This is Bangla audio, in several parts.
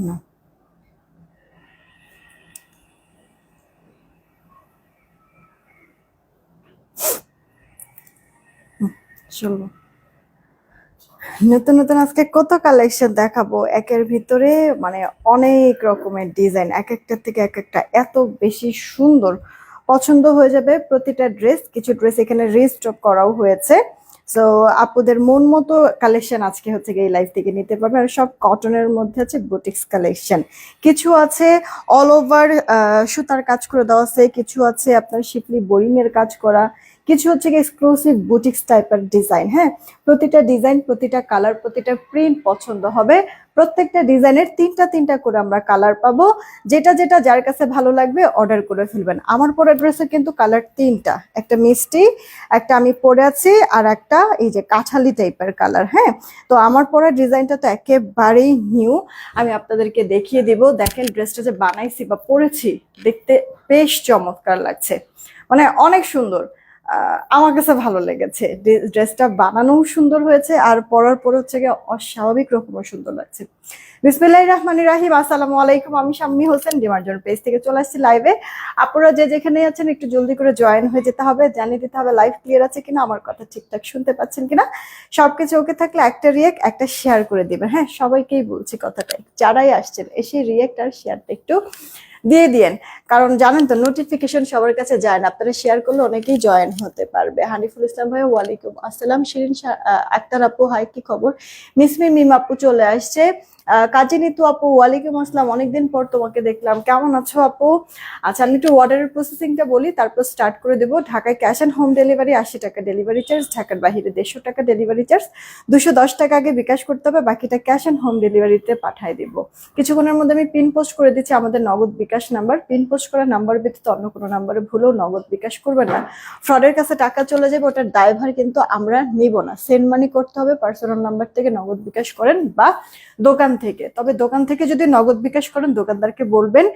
না, চলো নতুন নতুন আজকে কত কালেকশন দেখাবো একের ভিতরে, মানে অনেক রকমের ডিজাইন, এক একটা থেকে এক একটা এত বেশি সুন্দর, পছন্দ হয়ে যাবে প্রতিটা ড্রেস। কিছু ড্রেস এখানে রিস্টক করাও হয়েছে। সো আপুদের মন মতো কালেকশন আজকে হচ্ছে গিয়ে এই লাইফ থেকে নিতে পারবে। আর সব কটনের মধ্যে আছে, বুটিক্স কালেকশন কিছু আছে, অল ওভার সুতার কাজ করে দেওয়া আছে, কিছু আছে আপনার শিপলি বোরিং এর কাজ করা, কিছু হচ্ছে গিয়ে এক্সক্লুসিভ বুটিক্স টাইপের ডিজাইন। হ্যাঁ, প্রতিটা ডিজাইন, প্রতিটা কালার, প্রতিটা প্রিন্ট পছন্দ হবে। প্রত্যেকটা ডিজাইনের তিনটা তিনটা করে আমরা কালার পাবো। যেটা যেটা যার কাছে ভালো লাগবে অর্ডার করে ফেলবেন। আমার পরা ড্রেসে কিন্তু কালার তিনটা, একটা মিষ্টি, একটা আমি পরে আছি, আর একটা এই যে কাঠালি টাইপের কালার। হ্যাঁ, তো আমার পরা ডিজাইনটা তো একেবারেই নিউ, আমি আপনাদেরকে দেখিয়ে দিব। দেখেন ড্রেসটা যে বানাইছি বা পরেছি, দেখতে বেশ চমৎকার লাগছে, মানে অনেক সুন্দর। আমার কাছে ভালো লেগেছে, ড্রেসটা বানানোও সুন্দর হয়েছে, আর পরার পর হচ্ছে গিয়ে অস্বাভাবিক রকমের সুন্দর লাগছে। বিসমিল্লাহির রহমানির রহিম, আসসালামু আলাইকুম। আমি শাম্মী হোসেন, ডিমার্জন পেজ থেকে চলে আসছি লাইভে। আপনারা যে যেখানে আছেন একটু জলদি করে জয়েন হয়ে যেতে হবে, জানিয়ে দিতে হবে লাইভ ক্লিয়ার আছে কিনা, আমার কথা ঠিকঠাক শুনতে পাচ্ছেন কিনা। সবকিছু ওকে থাকলে একটা রিয়েক্ট, একটা শেয়ার করে দিবেন। হ্যাঁ, সবাইকেই বলছি কথাটাই, যারাই আসছেন এসে রিয়েক্ট আর শেয়ারটা একটু দিয়ে দিয়েন। কারণ জানেন তো নোটিফিকেশন সবার কাছে যায় না, আপনারা শেয়ার করলে অনেকেই জয়েন হতে পারবে। হানিফুল ইসলাম ভাই, ওয়ালাইকুম আসসালাম। শিরিন আক্তার আপু, হাই কি খবর? মিসমি মিম আপু চলে আসছে। কাজী নিতু আপু, ওয়ালাইকুম আসসালাম, অনেকদিন পর তোমাকে দেখলাম, কেমন আছো আপু? আচ্ছা, আমি একটু অর্ডারের প্রসেসিংটা বলি, তারপর স্টার্ট করে দেবো। ঢাকায় ক্যাশ অ্যান্ড হোম ডেলিভারি 80 টাকা ডেলিভারি চার্জ, ঢাকার বাইরে 150 টাকা ডেলিভারি চার্জ, 210 টাকা আগে বিকাশ করতে হবে, বাকিটা ক্যাশ অ্যান্ড হোম ডেলিভারিতে পাঠিয়ে দিব। কিছুক্ষণের মধ্যে আমি পিন পোস্ট করে দিচ্ছি আমাদের নগদ বিকাশ নাম্বার। পিন পোস্ট করা নাম্বার ব্যতীত অন্য কোনো নাম্বারে ভুলেও নগদ বিকাশ করবেন না, ফ্রডের কাছে টাকা চলে যাবে, ওটার দায়ভার কিন্তু আমরা নিব না। সেন্ড মানি করতে হবে পার্সোনাল নাম্বার থেকে, নগদ বিকাশ করেন বা দোকান থেকে। তবে দোকান থেকে যদি নগদ বিকাশ করেন, দোকানদারকে বলবেন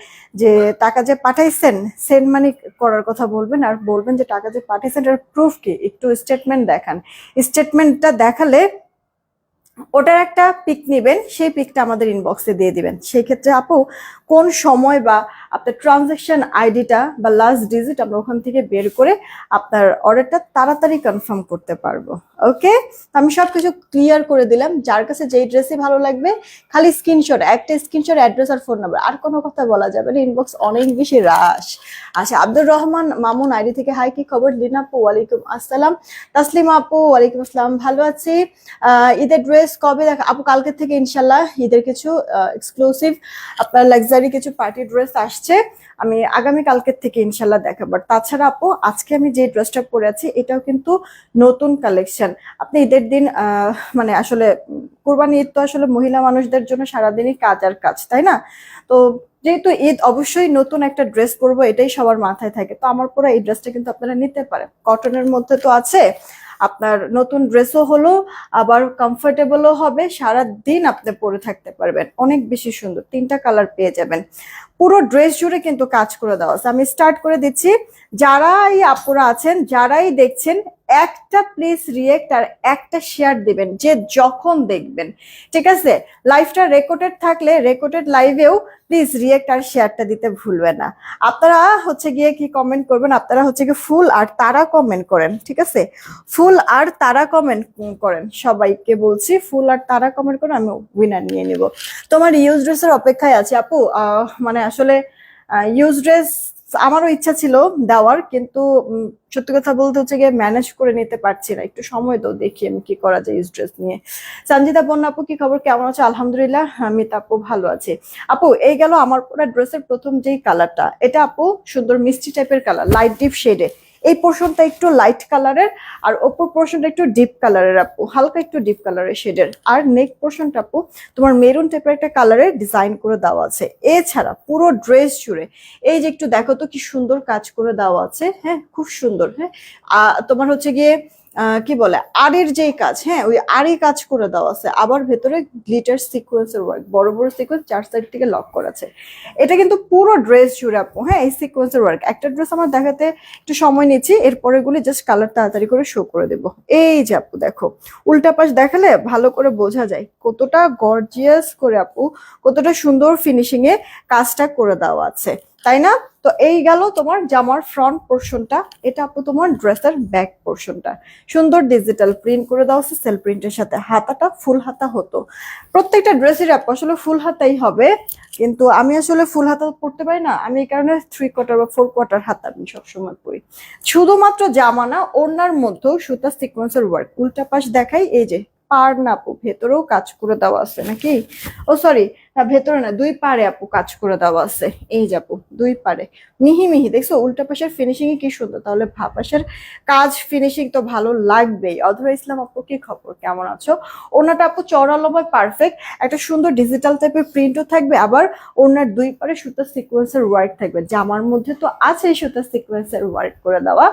যে টাকা যে পাঠাইছেন, সেন্ড মানি করার কথা বলবেন, আর বলবেন যে টাকা যে পাঠাইছেন এর প্রুফ কি, একটু স্টেটমেন্ট দেখান। স্টেটমেন্টটা দেখালে ওটার একটা পিক নেবেন, সেই পিকটা আমাদের ইনবক্সে দিয়ে দিবেন। সেই ক্ষেত্রে আপু কোন সময় বা আপনার ট্রানজাকশন আইডিটা বা লাস্ট ডিজিট আমরা ওখান থেকে বের করে আপনার অর্ডারটা তাড়াতাড়ি কনফার্ম করতে পারবো। ওকে, আমি সবকিছু ক্লিয়ার করে দিলাম। যার কাছে যেই ড্রেসই ভালো লাগবে খালি স্ক্রিনশট, একটা স্ক্রিনশট, অ্যাড্রেস আর ফোন নাম্বার, আর কোনো কথা বলা যাবে না, ইনবক্স অনেক বেশি রাশ। আচ্ছা, আব্দুর রহমান মামুন আইডি থেকে, হাই কি খবর? লিনা আপু, ওয়ালাইকুম আসসালাম। তাসলিমা আপু, ওয়ালাইকুম আসসালাম, ভালো আছি। ঈদের ড্রেস কবে দেখা আপু? কালকে থেকে ইনশাল্লাহ ঈদের কিছু এক্সক্লুসিভ আপনার লাক্সারি কিছু পার্টি ড্রেস আসছে, আমি আগামী কালকের থেকে ইনশাল্লাহ দেখাবো। তাছাড়া আপু আজকে আমি যে ড্রেসটা পরে আছি এটাও কিন্তু নতুন কালেকশন। আপনি ঈদের দিন মানে আসলে কুরবানি ঈদ তো আসলে মহিলা মানুষদের জন্য সারাদিনই কাজ আর কাজ, তাই না? তো যেহেতু ঈদ, অবশ্যই নতুন একটা ড্রেস পরবো, এটাই সবার মাথায় থাকে। তো আমার পরে এই ড্রেসটা কিন্তু আপনারা নিতে পারেন, কটনের মধ্যে তো আছে, আপনার নতুন ড্রেসও হলো, আবার কমফোর্টেবলও হবে, সারা দিন আপনি পরে থাকতে পারবেন, অনেক বেশি সুন্দর। তিনটা কালার পেয়ে যাবেন, পুরো ড্রেস জুড়ে কিন্তু কাজ করে দেওয়া আছে। আমি স্টার্ট করে দিচ্ছি। যারাই আপুরা আছেন, যারাই দেখছেন, একটা প্লিজ রিয়েক্ট আর একটা শেয়ার দিবেন যে যখন দেখবেন, ঠিক আছে? লাইভটা রেকর্ডেড থাকলে রেকর্ডেড লাইভেও প্লিজ রিয়েক্ট আর শেয়ারটা দিতে ভুলবেন না। আপনারা হচ্ছে গিয়ে কি কমেন্ট করবেন, আপনারা হচ্ছে গিয়ে ফুল আর তারা কমেন্ট করেন, ঠিক আছে? ফুল আর তারা কমেন্ট করেন, সবাইকে বলছি ফুল আর তারা কমেন্ট করেন, আমি উইনার নিয়ে নিব। তোমার ইউজ ড্রেসের অপেক্ষায় আছে আপু। মানে আসলে ইউজ ড্রেস আমারও ইচ্ছা ছিল দেওয়ার, কিন্তু সত্যি কথা বলতে হচ্ছে গিয়ে ম্যানেজ করে নিতে পারছি না, একটু সময় দাও, দেখি আমি কি করা যায় ইউজ ড্রেস নিয়ে। সঞ্জিতা বন্যা আপু, কি খবর, কেমন আছো? আলহামদুলিল্লাহ, আমি তো আপু ভালো আছি। আপু এই গেল আমার পুরো ড্রেসের প্রথম যেই কালারটা, এটা আপু সুন্দর মিষ্টি টাইপের কালার, লাইট ডিপ শেডে। এই পোর্শনটা একটু লাইট কালারের, আর ওপর পোর্শনটা একটু ডিপ কালারের আপু, হালকা একটু ডিপ কালারের শেডের। আর নেক পোর্শনটা আপু তোমার মেরুন টাইপের একটা কালারে ডিজাইন করে দেওয়া আছে। এছাড়া পুরো ড্রেস জুড়ে এই যে একটু দেখো তো কি সুন্দর কাজ করে দেওয়া আছে, হ্যাঁ খুব সুন্দর। হ্যাঁ, তোমার হচ্ছে গিয়ে কি বলে আড়ির যেই কাজ, হ্যাঁ ওই আড়ি কাজ করে দেওয়া আছে, আবার ভেতরে গ্লিটার সিকোয়েন্সের ওয়ার্ক, বড় বড় সিকোয়েন্স 4 সাইড থেকে লক করা আছে। এটা কিন্তু পুরো ড্রেস জুড়ে আপু, হ্যাঁ এই সিকোয়েন্সের ওয়ার্ক। একটা ড্রেস আমার দেখাতে একটু সময় নিচ্ছি, এরপরে গুলি জাস্ট কালার তাড়াতাড়ি করে শো করে দেবো। এই যে আপু দেখো, উল্টা পাশ দেখালে ভালো করে বোঝা যায় কতটা গর্জিয়াস করে আপু, কতটা সুন্দর ফিনিশিং এ কাজটা করে দেওয়া আছে, তাই না? তো এই গেল তোমার জামার ফ্রন্ট পোর্শনটা। এটা আপু তোমার ড্রেসের ব্যাক পোর্শনটা, সুন্দর ডিজিটাল প্রিন্ট করে দেওয়া আছে সেল প্রিন্টের সাথে। হাতাটা ফুল হাতা হতো, প্রত্যেকটা ড্রেসের আপু আসলে ফুল হাতাই হবে, কিন্তু আমি আসলে ফুল হাতা পরতে পারি না, আমি এই কারণে 3/4 বা 4/4 হাতা আমি সবসময় পরি। শুধুমাত্র জামা না, ওড়নার মধ্যেও সুতা সিকোয়েন্সের ওয়ার্ক। উল্টা পাশ দেখাই, এই যে পার না আপু, ভেতরেও কাজ করে দেওয়া আছে নাকি, ও সরি না ভেতরে না, 2 পারে আপু কাজ করে দেওয়া আছে। এই যে আপু 2 পারে মিহি মিহি, দেখছো উল্টা পাশের ফিনিশিং কি সুন্দর, তাহলে ভা পাশের কাজ ফিনিশিং তো ভালো লাগবেই। অধরা ইসলাম আপু কি খবর, কেমন আছো? ওনাটা আপু চওড়া লম্বায় পারফেক্ট, একটা সুন্দর ডিজিটাল টাইপের প্রিন্টও থাকবে, আবার ওনার 2 পারে সুতা সিকোয়েন্সের ওয়ার্ক থাকবে। জামার মধ্যে তো আছে সুতা সিকোয়েন্সের ওয়ার্ক করে দেওয়া।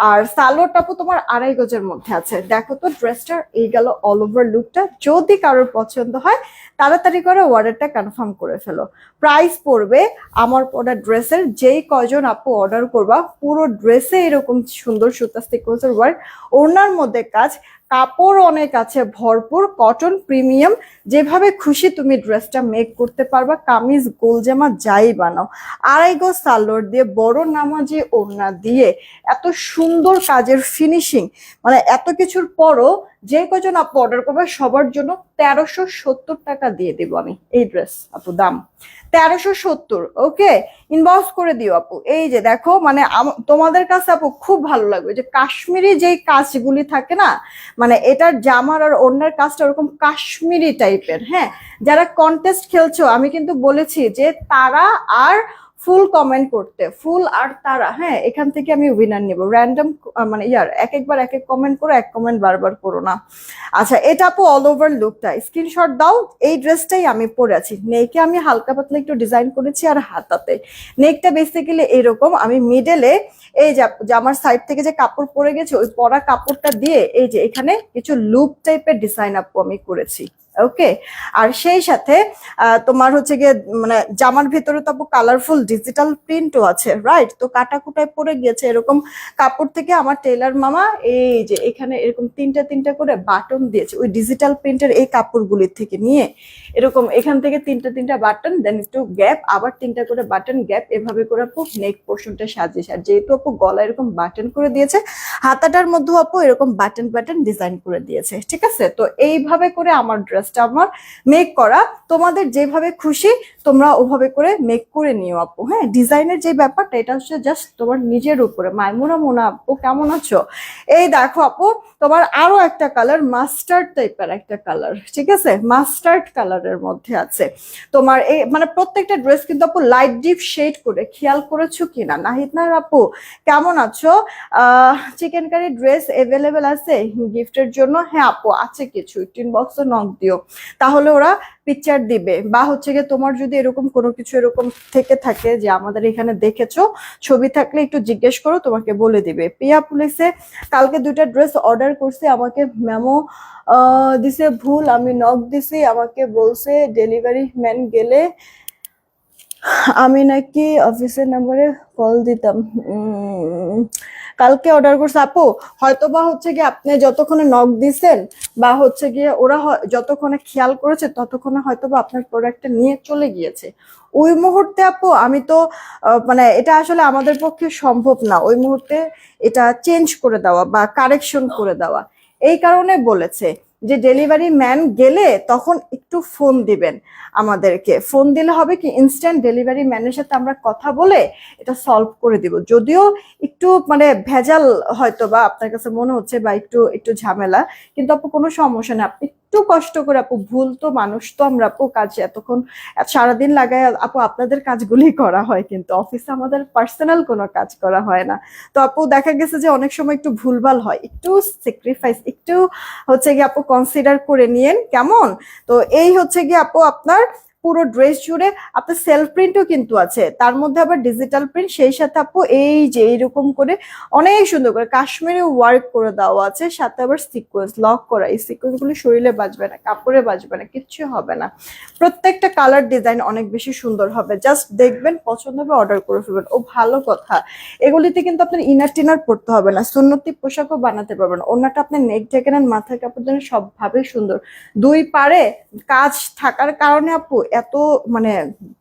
আর সালোয়ারটা আপু তোমার 2.5 গজের মধ্যে আছে। দেখো তো ড্রেসটার এই গেল অল ওভার লুকটা। যদি কারোর পছন্দ হয় তাড়াতাড়ি করে অর্ডারটা কনফার্ম করে ফেলো। প্রাইস পড়বে আমার পরা ড্রেসের, যেই কয়জন আপু অর্ডার করবা পুরো ড্রেসে এরকম সুন্দর সুতা সিকোয়েন্সের ওয়ার্ক, ওড়নার মধ্যে কাজ, কাপড় অনেক আছে ভরপুর, কটন প্রিমিয়াম, যেভাবে খুশি তুমি ড্রেসটা মেক করতে পারবা। কামিজ গোল জামা যাই বানাও, 2.5 গজ সালোয়ার দিয়ে বড় নামাজি ওড়না দিয়ে এত সুন্দর কাজের ফিনিশিং, মানে এত কিছুর পরও যে কজন আপু অর্ডার করবে সবার জন্য 1370 টাকা দিয়ে দিব আমি এই ড্রেস আপু, দাম 1370। ওকে, ইনবক্স করে দিও আপু। এই যে দেখো, মানে তোমাদের কাছে আপু খুব ভালো লাগবে যে কাশ্মীরি যেই কাজগুলি থাকে না, মানে এটার জামার আর ওড়নার কাজটা ওরকম কাশ্মীরি টাইপের। হ্যাঁ, যারা কন্টেস্ট খেলছো আমি কিন্তু বলেছি যে তারা আর ফুল কমেন্ট করতে, ফুল আর তারা, হ্যাঁ এখান থেকে আমি উইনার নিব। র্যান্ডম মানে একবার এক এক কমেন্ট করো, এক কমেন্ট বারবার করো না। আচ্ছা, এটা আপু অল ওভার লুকটা স্ক্রিনশট দাও। এই ড্রেসটাই আমি পরে আছি, নেকে আমি হালকা পাতলা একটু ডিজাইন করেছি, আর হাতাতে নেকটা বেসিক্যালি এরকম, আমি মিডলে এই যে জামার সাইড থেকে যে কাপড় পরে গেছে ওই পরা কাপড়টা দিয়ে এই যে এখানে কিছু লুপ টাইপের ডিজাইন আপু আমি করেছি। ওকে, আর সেই সাথে তোমার হচ্ছে গিয়ে মানে জামার ভেতরে তো আপু কালারফুল ডিজিটাল প্রিন্টও আছে, রাইট? তো কাটাকুটায় পরে গিয়েছে এরকম কাপড় থেকে আমার টেলার মামা এই যে এখানে এরকম তিনটা তিনটা করে বাটন দিয়েছে, ওই ডিজিটাল প্রিন্টের এই কাপড়গুলির থেকে নিয়ে এরকম এখান থেকে তিনটা তিনটা বাটন, দেন একটু গ্যাপ, আবার তিনটা করে বাটন গ্যাপ, এভাবে করে আপু নেক পোর্শনটা সাজিয়েছে। আর যেহেতু আপু গলা এরকম বাটন করে দিয়েছে, হাতাটার মধ্যেও আপু এরকম বাটন বাটন ডিজাইন করে দিয়েছে, ঠিক আছে? তো এইভাবে করে আমার ড্রেসটা আমার মেক করা, তোমাদের যেভাবে খুশি তোমরা ওভাবে করে মেক করে নিও আপু। হ্যাঁ, ডিজাইনের যে ব্যাপারটা এটা হচ্ছে জাস্ট তোমার নিজের উপরে। মাইমুনা মোনা আপু কেমন আছো? এই দেখো আপু, তোমার আরো একটা কালার মাস্টার্ড টাইপের একটা কালার, ঠিক আছে, মাস্টার্ড কালারের মধ্যে আছে তোমার। এই মানে প্রত্যেকটা ড্রেস কিন্তু আপু লাইট ডিপ শেড করে, খেয়াল করেছো কিনা? নাহিদনার আপু কেমন আছো? চিকেন কারি ড্রেস এভেলেবেল আছে গিফটের জন্য? হ্যাঁ আপু আছে কিছু, ইনবক্সে নক দিও, তাহলে ওরা পিকচার দিবে। বা হচ্ছে গিয়ে তোমার যদি এরকম কোনো কিছু এরকম থেকে থাকে যে আমাদের এখানে দেখেছো, ছবি থাকলে একটু জিজ্ঞেস করো, তোমাকে বলে দিবে। পিয়া পুলিশে কালকে 2টা ড্রেস অর্ডার করছে, আমাকে মেমো দিছে ভুল, আমি নক দিছি, আমাকে বলছে ডেলিভারি ম্যান গেলে আমি নাকি অফিসের নাম্বারে কল দিতাম। কালকে অর্ডার করছে আপু, হয়তো বা হচ্ছে গিয়ে আপনি যতক্ষণে নক দিছেন বা হচ্ছে গিয়ে ওরা যতক্ষণে খেয়াল করেছে ততক্ষণে হয়তো বা আপনার প্রোডাক্টটা নিয়ে চলে গিয়েছে। ওই মুহূর্তে আপু আমি তো মানে এটা আসলে আমাদের পক্ষে সম্ভব না ওই মুহূর্তে এটা চেঞ্জ করে দেওয়া বা কারেকশন করে দেওয়া। এই কারণে বলেছে যে ডেলিভারি ম্যান গেলে তখন একটু ফোন দিবেন আমাদেরকে। ফোন দিলে হবে কি, ইনস্ট্যান্ট ডেলিভারি ম্যানের সাথে আমরা কথা বলে এটা সলভ করে দিব। যদিও একটু মানে ভেজাল হয়তো বা আপনার কাছে মনে হচ্ছে বা একটু একটু ঝামেলা, কিন্তু আপু কোনো সমস্যা নেই। আপনি একটু কষ্ট করে, আপু ভুল তো মানুষ তো আমরা, আপু কাজে এতক্ষণ সারাদিন লাগায় আপু আপনাদের কাজগুলি করা হয়, কিন্তু অফিসে আমাদের পার্সোনাল কোনো কাজ করা হয় না। তো আপু দেখা গেছে যে অনেক সময় একটু ভুলভাল হয়, একটু স্যাক্রিফাইস একটু হচ্ছে গিয়ে আপু কনসিডার করে নিয়েন, কেমন? তো এই হচ্ছে গিয়ে আপু আপনার পুরো ড্রেস জুড়ে আপনার সেলফ প্রিন্টও কিন্তু আছে, তার মধ্যে আবার ডিজিটাল প্রিন্ট, সেই সাথে আপু এই যে এইরকম করে অনেক সুন্দর করে কাশ্মীরি ওয়ার্ক করে দেওয়া আছে, সাথে আবার সিকোয়েন্স লক করা। এই সিকোয়েন্স গুলো শরীরে বাজবে না, কাপড়ে বাজবে না, কিচ্ছু হবে না। প্রত্যেকটা কালার ডিজাইন অনেক বেশি সুন্দর হবে, জাস্ট দেখবেন পছন্দ হবে অর্ডার করে ফেলবেন। ও ভালো কথা, এগুলিতে কিন্তু আপনার ইনার টিনার পড়তে হবে না, সুন্নতি পোশাকও বানাতে পারবেন। ওনাটা আপনি নেক ঢেকে নেন, মাথার কাপড় দেন, সবভাবে সুন্দর। দুই পারে কাজ থাকার কারণে আপু এত মানে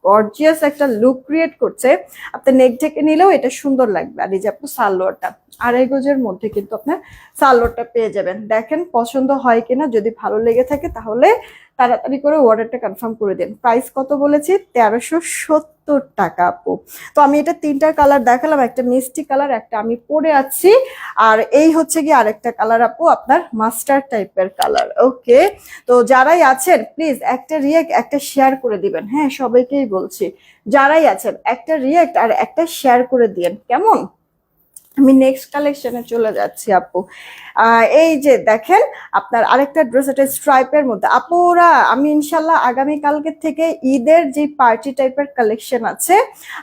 গর্জিয়াস একটা লুক ক্রিয়েট করছে, আপনি নেক ঢেকে নিলেও এটা সুন্দর লাগবে। আর এই যে আপু সালোয়ারটা 2.5 গজের মধ্যে কিন্তু আপনার সালোয়ারটা পেয়ে যাবেন। দেখেন পছন্দ হয় কিনা, যদি ভালো লেগে থাকে তাহলে তাড়াতাড়ি করে অর্ডারটা কনফার্ম করে দিন। প্রাইস কত বলেছি? 1370 টাকা আপু। তো আমি এটা 3টা কালার দেখালাম, একটা মিষ্টি কালার, একটা আমি পরে আছি, আর এই হচ্ছে কি আরেকটা কালার আপু, আপনার মাস্টার টাইপের কালার। ওকে, তো যারাই আছেন প্লিজ একটা রিয়েক্ট একটা শেয়ার করে দিবেন। হ্যাঁ, সবাইকেই বলছি, যারাই আছেন একটা রিয়েক্ট আর একটা শেয়ার করে দিয়েন, কেমন? আমি নেক্সট কালেকশনে চলে যাচ্ছি আপু। এই যে দেখেন আপনার আরেকটা ড্রেস, এটা স্ট্রাইপের মধ্যে আপুরা। আমি ইনশাল্লাহ আগামী কালকে থেকে ঈদের যে পার্টি টাইপের কালেকশন আছে,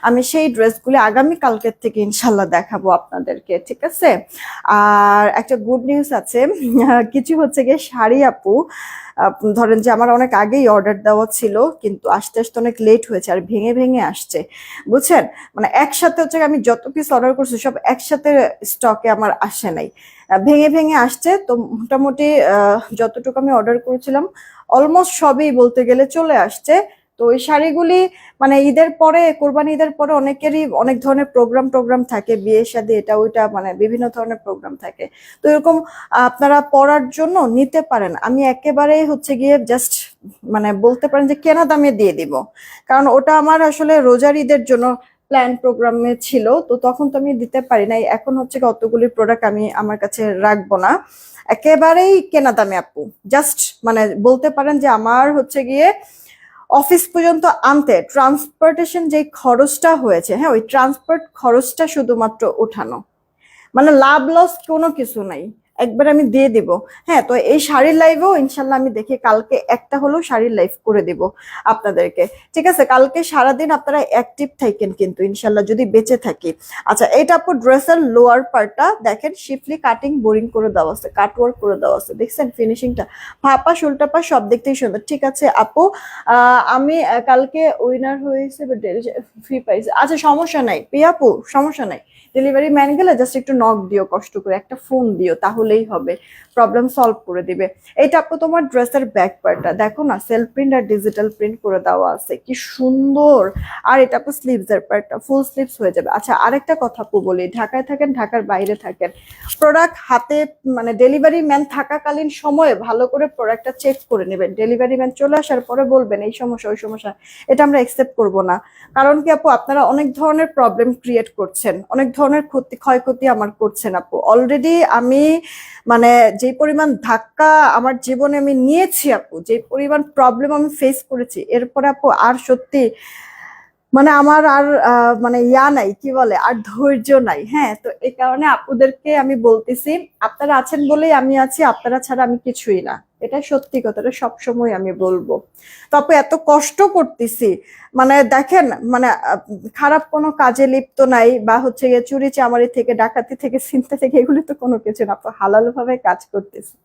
আমি সেই ড্রেসগুলো আগামী কালকের থেকে ইনশাল্লাহ দেখাবো আপনাদেরকে, ঠিক আছে? আর একটা গুড নিউজ আছে, কিছু হচ্ছে গিয়ে শাড়ি আপু, ধরেন যে আমার অনেক আগেই অর্ডার দেওয়া ছিল, কিন্তু আস্তে আস্তে অনেক লেট হয়েছে আর ভেঙে ভেঙে আসছে, বুঝছেন? মানে একসাথে হচ্ছে আমি যত পিস অর্ডার করছি সব একসাথে স্টকে আমার আসে নাই, ভেঙে ভেঙে আসছে। তো মোটামুটি যতটুকু আমি অর্ডার করেছিলাম অলমোস্ট সবই বলতে গেলে চলে আসছে। তো ওই শাড়িগুলি মানে ঈদের পরে, কোরবানি ঈদের পরে অনেকেরই অনেক ধরনের প্রোগ্রাম থাকে, বিয়ে শাদী এটা ওইটা, মানে বিভিন্ন ধরনের প্রোগ্রাম থাকে। তো এরকম আপনারা পরার জন্য নিতে পারেন। আমি একেবারে হচ্ছে গিয়ে জাস্ট মানে বলতে পারেন যে কেনা দামে দিয়ে দিব, কারণ ওটা আমার আসলে রোজার ঈদের জন্য প্ল্যান প্রোগ্রামে ছিল, তো তখন তো আমি দিতে পারি নাই। এখন হচ্ছে কতগুলি প্রোডাক্ট আমি আমার কাছে রাখবো না, একেবারেই কেনা দামে আপু। জাস্ট মানে বলতে পারেন যে আমার হচ্ছে গিয়ে অফিস পর্যন্ত আনতে ট্রান্সপোর্টেশন যে খরচটা হয়েছে, হ্যাঁ, ওই ট্রান্সপোর্ট খরচটা শুধুমাত্র উঠানো, মানে লাভ লস কোনো কিছু নাই, একবার আমি দিয়ে দিব। হ্যাঁ, তো এই শাড়ির লাইভও ইনশাল্লাহ আমি দেখি কালকে একটা হলেও শাড়ির লাইভ করে দিব আপনাদেরকে, ঠিক আছে? কালকে সারাদিন আপনারা অ্যাক্টিভ থাকেন কিন্তু ইনশাল্লাহ, যদি বেঁচে থাকি। আচ্ছা, এটা আপু ড্রেসের লোয়ার পার্টটা দেখেন, শিফলি কাটিং বোরিং করে দেওয়া আছে, কাটওয়ার্ক করে দেওয়া আছে, দেখছেন ফিনিশিংটা, ভাপা শুল্টাপা সব দেখতেই সুন্দর। ঠিক আছে আপু, আমি কালকে উইনার হয়েছে ফ্রি পাইছে, আচ্ছা সমস্যা নাই পিয়াপু, সমস্যা নাই। ডেলিভারি ম্যান গেলে জাস্ট একটু নক দিও, কষ্ট করে একটা ফোন দিও, তাহলেই হবে, প্রবলেম সলভ করে দিবে। এটা আপু তোমার ড্রেসের ব্যাক পার্টটা দেখো না, সেলফ প্রিন্ট আর ডিজিটাল প্রিন্ট করে দেওয়া আছে, কি সুন্দর। আর এটা আপু স্লিভস এর পার্টটা ফুল স্লিভস হয়ে যাবে। আচ্ছা, আরেকটা কথা আপু বলি, ঢাকায় থাকেন, ঢাকার বাইরে থাকেন, প্রোডাক্ট হাতে মানে ডেলিভারি ম্যান থাকাকালীন সময়ে ভালো করে প্রোডাক্টটা চেক করে নেবেন। ডেলিভারি ম্যান চলে আসার পরে বলবেন এই সমস্যা ওই সমস্যা, এটা আমরা একসেপ্ট করব না। কারণ কি আপু, আপনারা অনেক ধরনের প্রবলেম ক্রিয়েট করছেন, অনেক ধরনের ক্ষয়ক্ষতি আমার করছেন আপু। অলরেডি আমি মানে যে পরিমাণ ধাক্কা আমার জীবনে আমি নিয়েছি আপু, যে পরিমাণ প্রবলেম আমি ফেস করেছি, এরপরে আপু আর সত্যি মানে আমার আর মানে ইয়া নাই, কি বলে, আর ধৈর্য নাই। হ্যাঁ, তো এই কারণে আপুদেরকে আমি বলতেছি, আপনারা আছেন বলেই আমি আছি, আপনারা ছাড়া আমি কিছুই না, এটা সত্যি কথা, এটা সবসময় আমি বলবো। তো আপু এত কষ্ট করতেছি, মানে দেখেন, মানে খারাপ কোনো কাজে লিপ্ত নাই, বা হচ্ছে গিয়ে চুরি চামারি থেকে, ডাকাতি থেকে, চিন্তা থেকে, এগুলি তো কোনো কিছু না আপু, হালাল ভাবে কাজ করতেছি।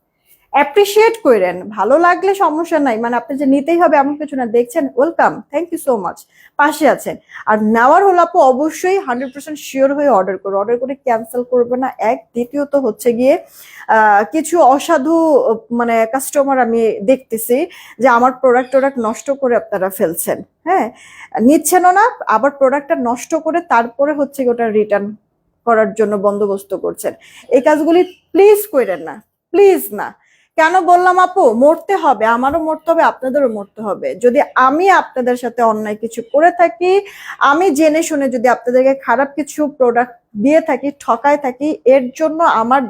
অ্যাপ্রিসিয়েট করেন, ভালো লাগলে সমস্যা নাই, মানে আপনি যে নিতেই হবে এমন কিছু না, দেখছেন, welcome, thank you so much, পাশে আছেন। আর নেওয়ার হলো আপু অবশ্যই 100% শিওর হয়ে অর্ডার করো, অর্ডার করে ক্যান্সেল করবে না। এক, দ্বিতীয়ত হচ্ছে গিয়ে কিছু অসাধু মানে কাস্টমার আমি দেখতেছি যে আমার প্রোডাক্ট নষ্ট করে আপনারা ফেলছেন, হ্যাঁ, নিচ্ছেনও না, আবার প্রোডাক্টটা নষ্ট করে তারপরে হচ্ছে ওটা রিটার্ন করার জন্য বন্দোবস্ত করছেন। এই কাজগুলি প্লিজ করেন না, প্লিজ না। কেন বললাম আপু, মরতে হবে, আমারও মরতে হবে, আপনাদেরও মরতে হবে। যদি আমি আপনাদের সাথে অন্যায় কিছু করে থাকি, আমি জেনে শুনে যদি আপনাদেরকে খারাপ কিছু প্রোডাক্ট দিয়ে থাকি, ঠকায় থাকি, এর জন্য আমার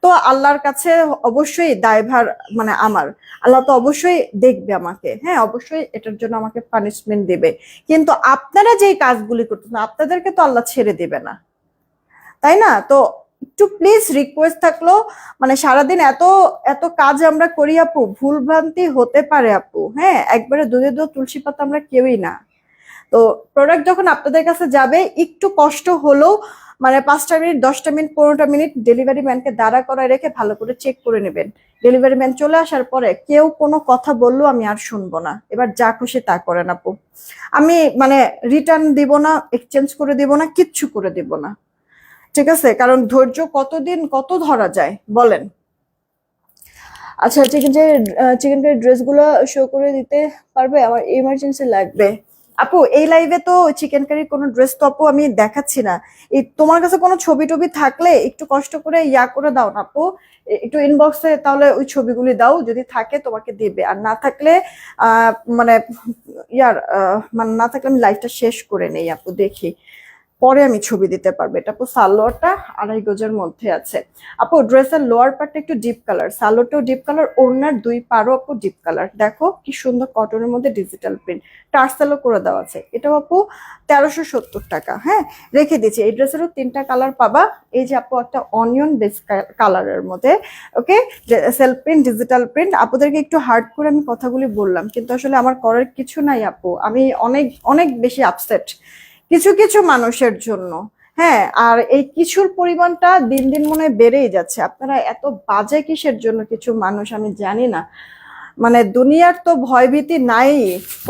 তো আল্লাহর কাছে অবশ্যই দায়ভার, মানে আমার আল্লাহ তো অবশ্যই দেখবে আমাকে, হ্যাঁ, অবশ্যই এটার জন্য আমাকে পানিশমেন্ট দেবে। কিন্তু আপনারা যেই কাজগুলি করতেছেন, আপনাদেরকে তো আল্লাহ ছেড়ে দেবে না, তাই না? তো একটু প্লিজ রিকোয়েস্ট থাকলো, মানে সারাদিন এত এত কাজ আমরা করি আপু, ভুল ভ্রান্তি হতে পারে আপু। হ্যাঁ, একবারে দুধে দুধ তুলসী পাতা আমরা কেউই না। তো প্রোডাক্ট যখন আপনাদের কাছে যাবে একটু কষ্ট হলেও, মানে 5টা মিনিট 10টা মিনিট 15টা মিনিট ডেলিভারি ম্যানকে দাঁড়া করায় রেখে ভালো করে চেক করে নেবেন। ডেলিভারি ম্যান চলে আসার পরে কেউ কোনো কথা বললেও আমি আর শুনবো না, এবার যা খুশি তা করেন আপু। আমি মানে রিটার্ন দিব না, এক্সচেঞ্জ করে দিব না, কিচ্ছু করে দিব না, ঠিক আছে? কারণ ধৈর্য কতদিন কত ধরা যায় বলেন। আচ্ছা, চিকেন কারি ড্রেসগুলো শো করে দিতে পারবে? আমার ইমার্জেন্সি লাগবে। আপু এই লাইভে তো চিকেন কারির কোনো ড্রেস তো আপু আমি দেখাচ্ছি না। এই তোমার কাছে কোনো ছবি টবি থাকলে একটু কষ্ট করে ইয়া করে দাও না আপু, একটু ইনবক্সে তাহলে ওই ছবিগুলি দাও, যদি থাকে তোমাকে দিবে, আর না থাকলে আহ মানে মানে না থাকলে আমি লাইভটা শেষ করে নেই আপু, দেখি পরে আমি ছবি দিতে পারবো। এটা আপু সালোয়ারটা 2.5 গজের মধ্যে আছে। আপু ড্রেসের লোয়ার পার্টটা একটু ডিপ কালার, সালোয়ারটাও ডিপ কালার, ওড়নার 2 পারও আপু ডিপ কালার। দেখো কি সুন্দর কটনের মধ্যে ডিজিটাল প্রিন্ট, টার্সেলও করে দেওয়া আছে। এটাও আপু 1370 টাকা। হ্যাঁ, রেখে দিচ্ছি। এই ড্রেসেরও 3টা কালার পাবা। এই যে আপু একটা অনিয়ন বেস কালারের মধ্যে, ওকে, সেলফ প্রিন্ট ডিজিটাল প্রিন্ট। আপুদেরকে একটু হার্ড করে আমি কথাগুলি বললাম, কিন্তু আসলে আমার করার কিছু নাই আপু, আমি অনেক অনেক বেশি আপসেট কিছু কিছু মানুষের জন্য। হ্যাঁ, আর এই কিছুর পরিমাণটা দিন দিন মনে হয় বেড়েই যাচ্ছে। আপনারা এত বাজে কিসের জন্য কিছু মানুষ, আমি জানি না। মানে দুনিয়ার তো ভয়ভীতি নাই,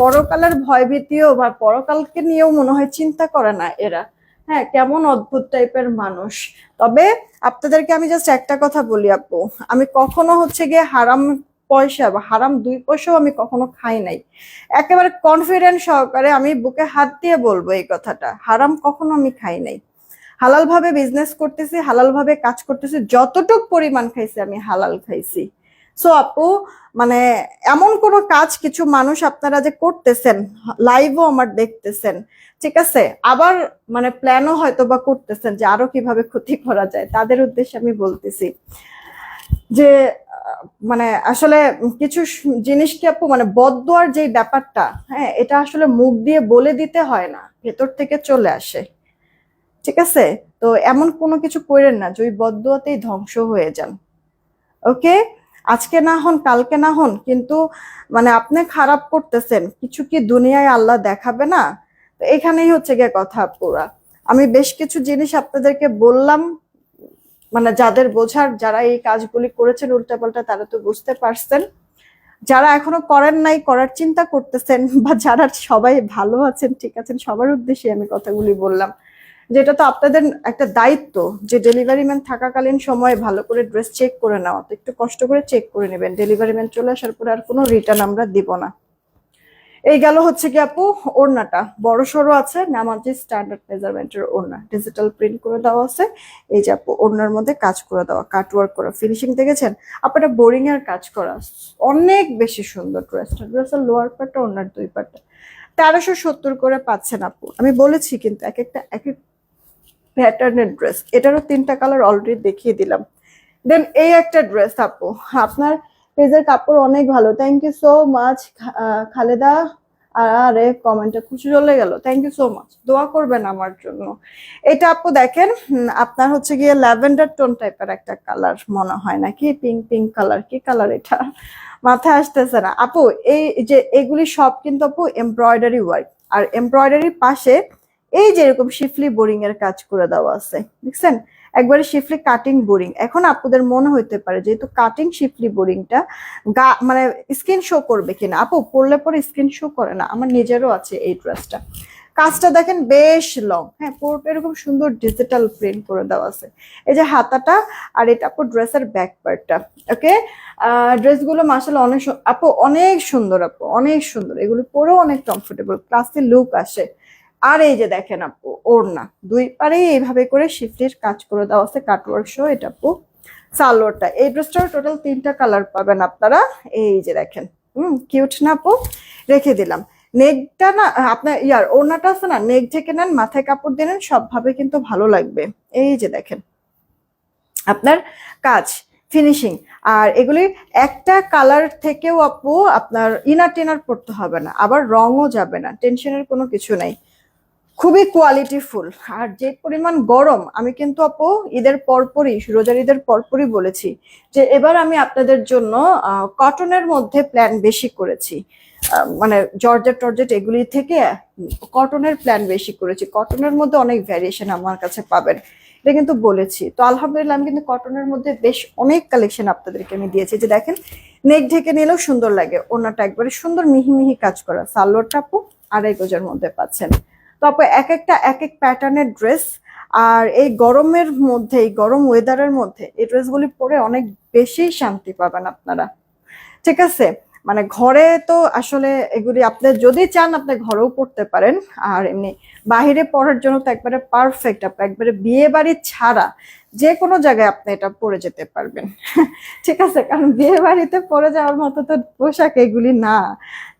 পরকালের ভয়ভীতিও বা পরকালকে নিয়েও মনে হয় চিন্তা করে না এরা। হ্যাঁ, কেমন অদ্ভুত টাইপের মানুষ। তবে আপনাদেরকে আমি জাস্ট একটা কথা বলি আপু, আমি কখনো হচ্ছে গিয়ে হারাম পয়সা বা হারাম 2 পয়সাও আমি কখনো খাই নাই। একেবারে কনফিডেন্ট সহকারে আমি বুকে হাত দিয়ে বলবো এই কথাটা, হারাম কখনো আমি খাই নাই। হালাল ভাবে বিজনেস করতেছি, হালাল ভাবে কাজ করতেছি, যতটুক পরিমাণ খাইছি আমি হালাল খাইছি। সো আপু, মানে এমন কোন কাজ কিছু মানুষ আপনারা যে করতেছেন, লাইভও আমার দেখতেছেন, ঠিক আছে, আবার মানে প্ল্যানও হয়তো বা করতেছেন যে আরো কিভাবে ক্ষতি করা যায়, তাদের উদ্দেশ্যে আমি বলতেছি যে মানে আসলে কিছু জিনিসকে আপু, মানে বদদোয়ার যে ব্যাপারটা, হ্যাঁ, এটা আসলে মুখ দিয়ে বলে দিতে হয় না, ভেতর থেকে চলে আসে, ঠিক আছে? তো এমন কোনো কিছু করেন না যে ওই বদদোয়াতেই ধ্বংস হয়ে যান, ওকে? আজকে না হন কালকে না হন, কিন্তু মানে আপনি খারাপ করতেছেন, কিছু কি দুনিয়ায় আল্লাহ দেখাবে না? তো এখানেই হচ্ছে গিয়ে কথা পুরা। আমি বেশ কিছু জিনিস আপনাদেরকে বললাম, মানে যাদের বোঝার, যারা এই কাজগুলি করেছেন উল্টাপাল্টা, তারা তো বুঝতে পারছেন। যারা এখনো করেন নাই, করার চিন্তা করতেছেন, বা যারা সবাই ভালো আছেন ঠিক আছেন, সবার উদ্দেশ্যে আমি কথাগুলি বললাম। যেটা তো আপনাদের একটা দায়িত্ব, যে ডেলিভারি ম্যান থাকাকালীন সময় ভালো করে ড্রেস চেক করে নেওয়া, তো একটু কষ্ট করে চেক করে নেবেন। ডেলিভারি ম্যান চলে আসার পরে আর কোনো রিটার্ন আমরা দিব না। এই গেল হচ্ছে কি আপু ওড়নাটা, বড় সড়ো আছে, নামাজি স্ট্যান্ডার্ড মেজারমেন্টের ওড়না, ডিজিটাল প্রিন্ট করে দেওয়া আছে। এই যে আপু ওড়নার মধ্যে কাজ করে দেওয়া, কাটওয়ার্ক করা, ফিনিশিং দেখেছেন? আপনারা বোরিং এর কাজ করা, অনেক বেশি সুন্দর ড্রেসটা। ড্রেসের লোয়ার পার্টটা, ওড়নার 2 পার্টটা 1370 করে পাচ্ছেন আপু। আমি বলেছি কিন্তু এক একটা এক এক প্যাটার্নের ড্রেস। এটারও 3টা কালার অলরেডি দেখিয়ে দিলাম। দেন এই একটা ড্রেস আপু, আপনার পেজের কাপড় অনেক ভালো, thank you so much Khaleda. আরে কমেন্টটা খুশি চলে গেল, থ্যাংক ইউ সো মাচ, দোয়া করবেন আমার জন্য। এটা আপু দেখেন, আপনার হচ্ছে গিয়ে ল্যাভেন্ডার টোন টাইপের একটা কালার মনে হয়, নাকি পিঙ্ক পিঙ্ক কালার, কি কালার এটা মাথায় আসতেছে না আপু। এই যে এগুলি সব কিন্তু আপু এমব্রয়ডারি ওয়ার্ক, আর এমব্রয়ডারির পাশে এই যে এরকম শিফলি বোরিং এর কাজ করে দেওয়া আছে, দেখছেন? একবারে শিফলি কাটিং বোরিং। এখন আপনাদের মনে হইতে পারে যেহেতু কাটিং শিফলি বোরিংটা মানে স্কিন শো করবে কিনা, আপু পরলে পরে স্কিন শো করে না, আমার নিজেরও আছে এই ড্রেসটা। কাজটা দেখেন বেশ লং, হ্যাঁ, পুরোটা এরকম সুন্দর ডিজিটাল প্রিন্ট করে দেওয়া আছে। এই যে হাতাটা, আর এটা আপু ড্রেসের ব্যাক পার্টটা, ওকে। ড্রেসগুলো মাসাল্লাহ অনেক আপু অনেক সুন্দর, আপু অনেক সুন্দর, এগুলো পরেও অনেক কমফোর্টেবল, ক্লাসি লুক আসে। আর এই যে দেখেন আপু ওড়না 2 পারেই এইভাবে করে শিফলির কাজ করে দেওয়া আছে, কাটওয়ার্ক সহ। এটা আপু সালোয়ারটা। এই ড্রেসটার টোটাল 3টা কালার পাবেন আপনারা। এই যে দেখেন, কিউট না আপু? রেখে দিলাম। নেকটা না আপনার ওড়নাটা আছে না, নেক ঢেকে নেন, মাথায় কাপড় দিয়ে নেন, সব ভাবে কিন্তু ভালো লাগবে। এই যে দেখেন আপনার কাজ, ফিনিশিং। আর এগুলি একটা কালার থেকেও আপু আপনার ইনার টিনার পড়তে হবে না, আবার রঙও যাবে না, টেনশনের কোনো কিছু নাই। খুবই কোয়ালিটিফুল। আর যে পরিমাণ গরম, আমি কিন্তু আপু ঈদের পরপরই, রোজার ঈদের পরপরই বলেছি যে এবার আমি আপনাদের জন্য কটনের মধ্যে প্ল্যান বেশি করেছি। মানে জর্জেট টর্জেট এগুলি থেকে কটনের প্ল্যান বেশি করেছি। কটনের মধ্যে অনেক ভ্যারিয়েশন আমার কাছে পাবেন, এটা কিন্তু বলেছি। তো আলহামদুলিল্লাহ আমি কিন্তু কটনের মধ্যে বেশ অনেক কালেকশন আপনাদেরকে আমি দিয়েছি। যে দেখেন, নেক ঢেকে নিলেও সুন্দর লাগে, ওড়নাটা একবারে সুন্দর মিহি মিহি কাজ করা, সালোয়ারটা আপু 2.5 গজের মধ্যে পাচ্ছেন। তো আপু এক একটা এক এক প্যাটার্নের ড্রেস। আর এই গরমের মধ্যে, এই গরম ওয়েদারের মধ্যে এই ড্রেসগুলি পরে অনেক বেশি শান্তি পাবেন আপনারা। ঠিক আছে, মানে ঘরে তো আসলে এগুলি আপনি যদি চান আপনি ঘরেও পড়তে পারেন। আর এমনি বাহিরে পড়ার জন্য তো একবারে পারফেক্ট। আপনি একবারে বিয়ে বাড়ি ছাড়া যে কোনো জায়গায় আপনি এটা পরে যেতে পারবেন। ঠিক আছে, কারণ বিয়ে বাড়িতে পরে যাওয়ার মতো তো পোশাক এগুলি না।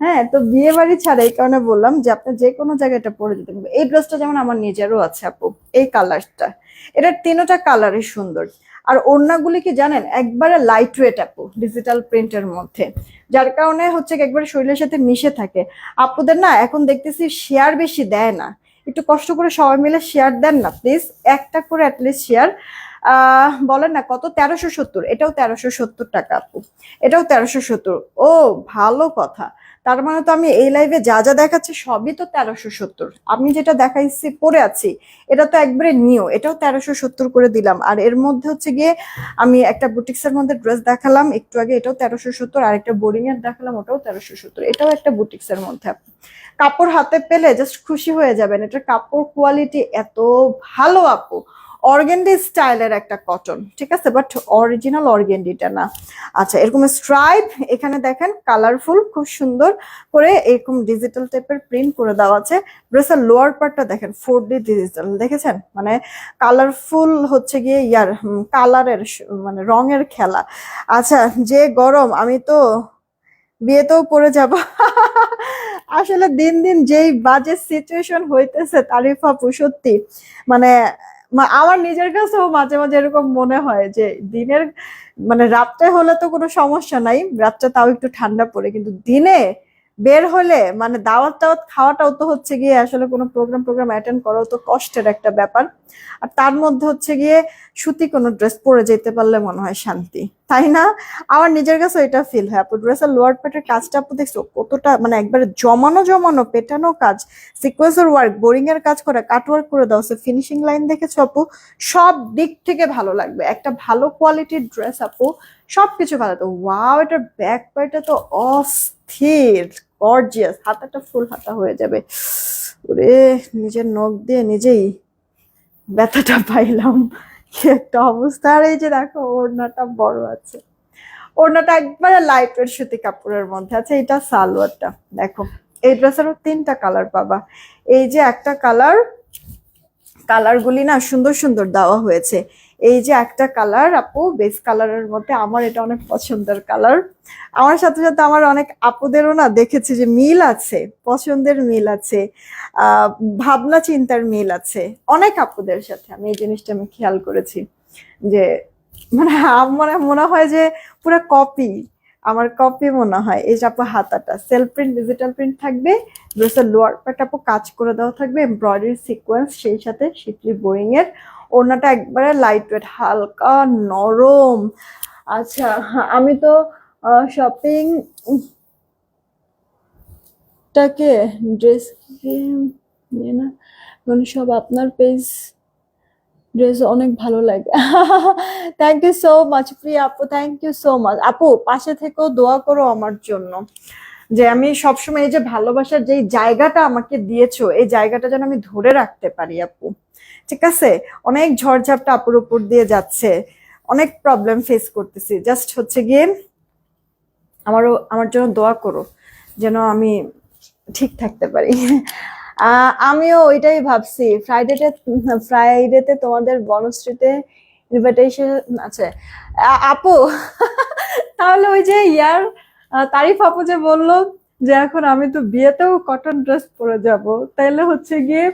হ্যাঁ, তো বিয়ে বাড়ি ছাড়া এই কারণে বললাম যে আপনি যে কোনো জায়গায় এটা পরে যেতে পারবেন। এই ড্রেসটা যেমন আমার নিজেরও আছে আপু, এই কালারটা, এটার তিনটা কালারই সুন্দর। আর ওড়নাগুলি কি জানেন, একবারে লাইট ওয়েট আপু, ডিজিটাল প্রিন্টের মধ্যে, যার কারণে হচ্ছে একবারে শরীরের সাথে মিশে থাকে। আপুদের না এখন দেখতেছি শেয়ার বেশি দেয় না, একটু কষ্ট করে সবাই মিলে শেয়ার দেন না প্লিজ, একটা করে অ্যাটলিস্ট শেয়ার। বলেন না কত, 1370, এটাও 1370 টাকা আপু, এটাও 1370। ও ভালো কথা, তার মানে তো আমি এই লাইভে যা যা দেখাচ্ছি সবই তো 1370। আমি যেটা দেখাইছি পরে আছি এটা তো একবারে নিও, এটাও 1370 করে দিলাম। আর এর মধ্যে হচ্ছে গিয়ে আমি একটা বুটিক্স এর মধ্যে ড্রেস দেখালাম একটু আগে, এটাও 1370। আর একটা বোরিং এর দেখালাম, ওটাও 1370। এটাও একটা বুটিক্স এর মধ্যে। কাপড় হাতে পেলে জাস্ট খুশি হয়ে যাবেন, এটার কাপড় কোয়ালিটি এত ভালো আপু। অর্গেন্ডি স্টাইলের একটা কটন, ঠিক আছে, বাট অরিজিনাল অর্গেন্ডিটা না। আচ্ছা, এরকম স্ট্রাইপ এখানে দেখেন কালারফুল, খুব সুন্দর করে এরকম ডিজিটাল টাইপের প্রিন্ট করে দেওয়া আছে। ড্রেসের লোয়ার পার্টটা দেখেন 4D ডিজিটাল, দেখেছেন, মানে কালারফুল হচ্ছে গিয়ে কালারের মানে রঙের খেলা। আচ্ছা, যে গরম, আমি তো বিয়েতেও পড়ে যাব। আসলে দিন দিন যেই বাজে সিচুয়েশন হইতেছে তারিফ আপু, সত্যি মানে আমার নিজের কাছেও মাঝে মাঝে এরকম মনে হয় যে দিনের, মানে রাত্রে হলে তো কোনো সমস্যা নাই, রাতটা তাও একটু ঠান্ডা পড়ে, কিন্তু দিনে বের হলে মানে দাওয়াত টাওয়াত খাওয়াটাও তো হচ্ছে গিয়ে আসলে কোনো প্রোগ্রাম প্রোগ্রাম অ্যাটেন্ড করাও তো কষ্টের একটা ব্যাপার। আর তার মধ্যে হচ্ছে গিয়ে সুতি কোনো ড্রেস পরে যেতে পারলে মনে হয় শান্তি, তাই না? আমার নিজের কাছে এটা ফিল হয় আপু। ড্রেসের লোয়ার প্যাটের কাজটা আপু দেখছো কতটা, মানে একবারে জমানো জমানো পেটানো কাজ, সিকোয়েন্সের ওয়ার্ক, বোরিং এর কাজ করে, কাট ওয়ার্ক করে দাও, ফিনিশিং লাইন দেখেছো আপু? সব দিক থেকে ভালো লাগবে একটা ভালো কোয়ালিটির ড্রেস আপু, সবকিছু ভালো। তো ওয়াও, এটার ব্যাক পার্টটা তো অস্থির গর্জিয়াস, হাতাটা ফুল হাতা হয়ে যাবে। ওরে, নিজের নখ দিয়ে নিজেই ব্যথাটা পাইলাম, কি একটা অবস্থা। আর এই যে দেখো ওড়নাটা বড় আছে, ওড়নাটা একবারে লাইট ওয়েট সুতি কাপড়ের মধ্যে আছে। এটা সালোয়ারটা দেখো, এই ড্রেসেরও তিনটা কালার পাবা। এই যে একটা কালার, কালারগুলি না সুন্দর সুন্দর দেওয়া হয়েছে। এই যে একটা কালার আপু, বেস কালারের মধ্যে, আমার এটা অনেক পছন্দের কালার। আমার সাথে সাথে আমার অনেক আপুদেরও না দেখেছি যে মিল আছে, পছন্দের মিল আছে, আহ ভাবনা চিন্তার মিল আছে অনেক আপুদের সাথে। আমি এই জিনিসটা আমি খেয়াল করেছি যে মানে আমার মনে হয় যে পুরো কপি, আমার কপি মনে হয়। এই যে আপু হাতাটা সেলফ প্রিন্ট ডিজিটাল প্রিন্ট থাকবে, ড্রেসের লোয়ার পার্ট আপু কাজ করে দেওয়া থাকবে, এমব্রয়ডারি সিকোয়েন্স, সেই সাথে শিকলি বোরিং এর। ওড়নাটা একবারে লাইট ওয়েট, হালকা নরম। আচ্ছা, আমি তো শপিং টাকে ড্রেস না, সব আপনার পেজ ড্রেস অনেক ভালো লাগে। থ্যাংক ইউ সো মাচ প্রিয়া আপু, থ্যাংক ইউ সো মাচ আপু। পাশে থেকেও দোয়া করো আমার জন্য, যে আমি সবসময় এই যে ভালোবাসার যে জায়গাটা আমাকে দিয়েছো, এই জায়গাটা যেন আমি ধরে রাখতে পারি আপু। ঠিক আছে, অনেক ঝড়ঝাপটা আপুর উপর দিয়ে যাচ্ছে, অনেক প্রবলেম ফেস করতেছি, জাস্ট হচ্ছে গিয়ে আমার জন্য দোয়া করো যেন আমি ঠিক থাকতে পারি। আমিও ওইটাই ভাবছি, ফ্রাইডেতে তোমাদের বনশ্রীতে ইনভিটেশন আছে আপু। তাহলে ওই যে তারিফ আপু যে বললো যে এখন আমি তো বিয়েতেও কটন ড্রেস পরে যাব, তাইলে হচ্ছে গিয়ে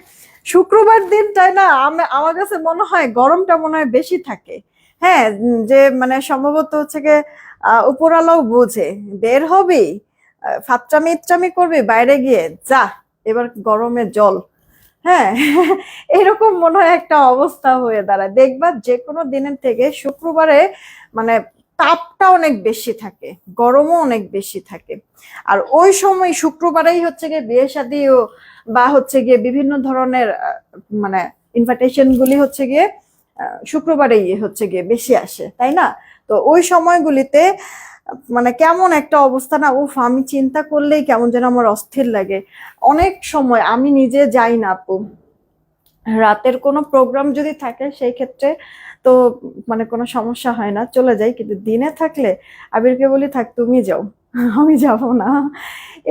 শুক্রবার দিনটাই না আমার কাছে মনে হয় গরমটা মনে হয় বেশি থাকে। হ্যাঁ, যে মানে সম্ভবত হচ্ছে গিয়ে উপরালাও বোঝে, বের হবি ফাচ্চামি ইচ্চামি করবি বাইরে গিয়ে, যা এবার গরমে জল। হ্যাঁ এরকম মনে হয় একটা অবস্থা হয়ে দাঁড়ায়। দেখবা যে কোনো দিনের থেকে শুক্রবারে মানে তাপটা অনেক বেশি থাকে, গরমও অনেক বেশি থাকে। আর ওই সময় শুক্রবারেই হচ্ছে গিয়ে বিয়ে শাদী বা হচ্ছে গিয়ে বিভিন্ন ধরনের মানে ইনভিটেশন গুলি হচ্ছে গিয়ে শুক্রবারেই হচ্ছে গিয়ে বেশি আসে, তাই না? তো ওই সময়গুলিতে মানে কেমন একটা অবস্থা না, উফ, আমি চিন্তা করলেই কেমন যেন আমার অস্থির লাগে। অনেক সময় আমি নিজে যাই না আপু, রাতের কোনো প্রোগ্রাম যদি থাকে সেই ক্ষেত্রে তো মানে কোনো সমস্যা হয় না, চলে যাই। কিন্তু দিনে থাকলে আবিরকে বলি, থাক তুমি যাও, আমি যাব না।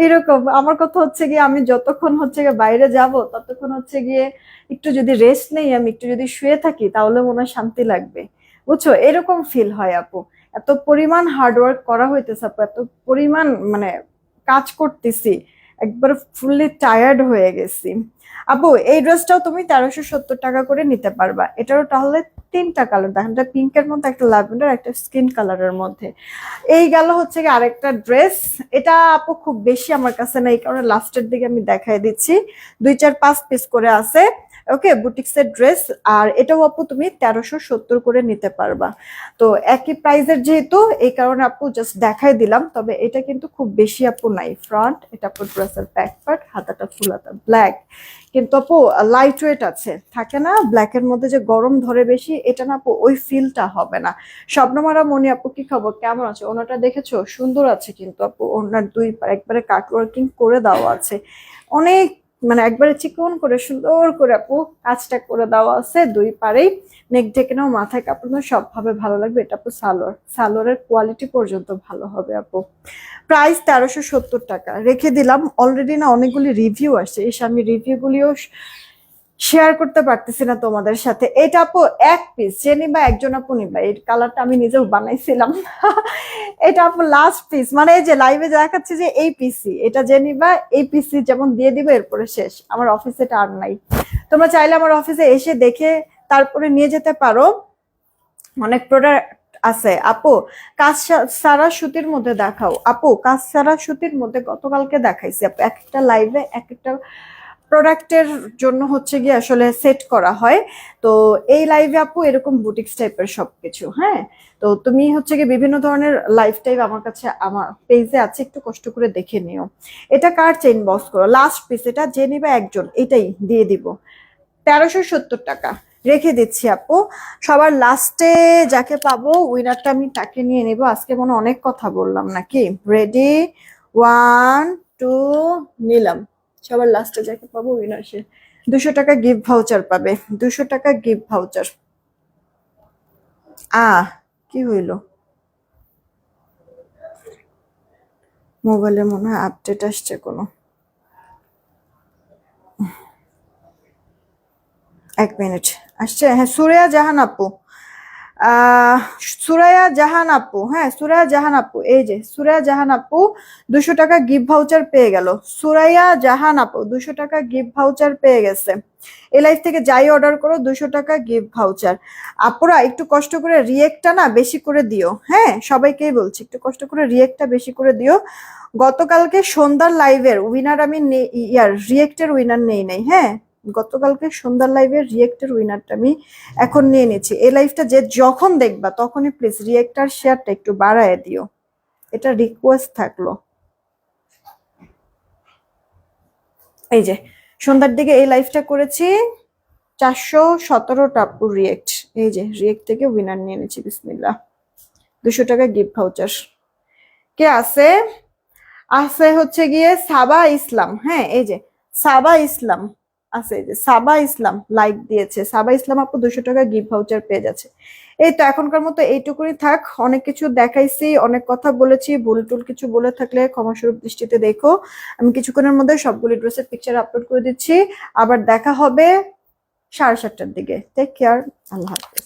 এরকম আমার কথা হচ্ছে গিয়ে, আমি যতক্ষণ হচ্ছে গিয়ে বাইরে যাব ততক্ষণ হচ্ছে গিয়ে একটু যদি রেস্ট নেই, আমি একটু যদি শুয়ে থাকি তাহলে মনে হয় শান্তি লাগবে, বুঝছো? এরকম ফিল হয় আপু। এত পরিমাণ হার্ডওয়ার্ক করা হইতেছে আপু, এত পরিমাণ মানে কাজ করতেছি, একবার ফুললি টায়ার্ড হয়ে গেছি। আপু এই ড্রেসটাও তুমি 1370 টাকা করে নিতে পারবা। এটারও তাহলে তিনটা কালার দেখেন, একটা পিঙ্কের মধ্যে, একটা ল্যাভেন্ডার, একটা স্কিন কালারের মধ্যে। এই গেল হচ্ছে কি আরেকটা ড্রেস। এটা আপু খুব বেশি আমার কাছে না, এই কারণে লাস্টের দিকে আমি দেখাই দিচ্ছি। 2 4 5 পিস করে আছে, ওকে, বুটিক্সের ড্রেস। আর এটাও আপু তুমি 1370 করে নিতে পারবা। তো একই প্রাইজের যেহেতু, এই কারণে আপু জাস্ট দেখাই দিলাম। তবে এটা কিন্তু খুব বেশি আপু নাই। ফ্রন্ট এটা আপু ড্রেসের ব্যাক পার্ট, হাতাটা ফুল হাতা ব্ল্যাক, কিন্তু আপু লাইট ওয়েট আছে, থাকে না ব্ল্যাকের মধ্যে যে গরম ধরে বেশি, এটা না আপু ওই ফিলটা হবে না। শবনমারা মনি আপু কি খবর, কেমন আছে? ওনাটা দেখেছো, সুন্দর আছে কিন্তু আপু। ওনার দুই পার একবারে কাট ওয়ার্কিং করে দেওয়া আছে, অনেক মানে একবারে চিকন করে সুন্দর করে আপু কাজটা করে দেওয়া আছে দুই পারেই। নেক ঢেকে নাও, মাথায় কাপড় নাও, সব ভাবে ভালো লাগবে। এটা আপু সালোয়ার, সালোয়ারের কোয়ালিটি পর্যন্ত ভালো হবে আপু। প্রাইস 1370 টাকা রেখে দিলাম। অলরেডি না অনেকগুলি রিভিউ আসছে, এসে আমি রিভিউ গুলিও শেয়ার করতে পারতেছি না তোমাদের সাথে। এটা আপু এক পিস, যে নিবা একজন আপু নিবা। এই কালারটা আমি নিজেও বানাইছিলাম। এটা আপু লাস্ট পিস, মানে এই যে লাইভে দেখাচ্ছে যে এই পিসি, এটা যে নিবা এই পিসি যেমন দিয়ে দিবে, এরপরে শেষ। আমার অফিসে এটা আর নাই। তোমরা চাইলে আমার অফিসে এসে দেখে তারপরে নিয়ে যেতে পারো, অনেক প্রোডাক্ট আছে আপু। কাজ সারা সুতির মধ্যে দেখাও আপু, কাজ সারা সুতির মধ্যে গতকালকে দেখাইছি আপু। এক একটা লাইভে এক একটা প্রোডাক্টের জন্য হচ্ছে গিয়ে আসলে সেট করা হয়। তো এই লাইভে আপু এরকম বুটিক্স টাইপের সবকিছু। হ্যাঁ, তো তুমি হচ্ছে গিয়ে বিভিন্ন ধরনের লাইফ টাইপ আমার কাছে আমার পেজে আছে, একটু কষ্ট করে দেখে নিও। এটা কার চেইন বক্স করো, লাস্ট পিস, এটা যে নিবে একজন এটাই দিয়ে দিব। 1370 টাকা রেখে দিচ্ছি আপু। সবার লাস্টে যাকে পাবো উইনারটা আমি তাকে নিয়ে নেব। আজকে মনে অনেক কথা বললাম নাকি? রেডি, 1 2, নিলাম। সবার লাস্টে যাকে পাবো উইনার সে 200 টাকা গিফট ভাউচার পাবে, 200 টাকা গিফট ভাউচার। কি হইল? মোবাইলে মনে হয় আপডেট আসছে কোনো। 1 মিনিট, আসছে। হ্যাঁ, সুরেয়া জাহান আপু, আহ সুরাইয়া জাহান আপু, হ্যাঁ সুরাইয়া জাহান আপু, এই যে সুরাইয়া জাহান আপু 200 টাকা গিফট ভাউচার পেয়ে গেল। সুরাইয়া জাহান আপু 200 টাকা গিফট ভাউচার পেয়ে গেছে। এই লাইফ থেকে যাই অর্ডার করো 200 টাকা গিফট ভাউচার। আপুরা একটু কষ্ট করে রিয়েক্টটা না বেশি করে দিও, হ্যাঁ সবাইকেই বলছি একটু কষ্ট করে রিয়েক্টটা বেশি করে দিও। গতকালকে সন্ধ্যার লাইভের উইনার আমি ইয়ার রিয়েক্টের উইনার নেই নাই, হ্যাঁ গতকালকে সন্ধ্যার লাইভের রিয়েক্টের উইনারটা আমি এখন নিয়ে নিচ্ছি। এই লাইভটা যে যখন দেখবা তখনই প্লিজ রিয়েক্টার শেয়ারটা একটু বাড়ায় দিও, এটা রিকোয়েস্ট থাকলো। এই যে সন্ধ্যার দিকে এই লাইভটা করেছি, 417টা আপুর রিয়েক্ট। এই যে রিয়েক্ট থেকে উইনার নিয়ে নিচ্ছি, বিসমিল্লাহ। 200 টাকা গিফট ভাউচার। কে আছে? আছে হচ্ছে গিয়ে সাবা ইসলাম, হ্যাঁ এই যে সাবা ইসলাম আছে, এই যে সাবা ইসলাম লাইক দিয়েছে। সাবা ইসলাম আপু 200 টাকা গিফট ভাউচার পেয়ে যাচ্ছে। এই তো এখনকার মতো এইটুকুই থাক, অনেক কিছু দেখাইছি, অনেক কথা বলেছি, ভুল টুল কিছু বলে থাকলে ক্ষমাস্বরূপ দৃষ্টিতে দেখো। আমি কিছুক্ষণের মধ্যে সবগুলি ড্রেসের পিকচার আপলোড করে দিচ্ছি। আবার দেখা হবে 7:30টার দিকে। টেক কেয়ার, আল্লাহ হাফেজ।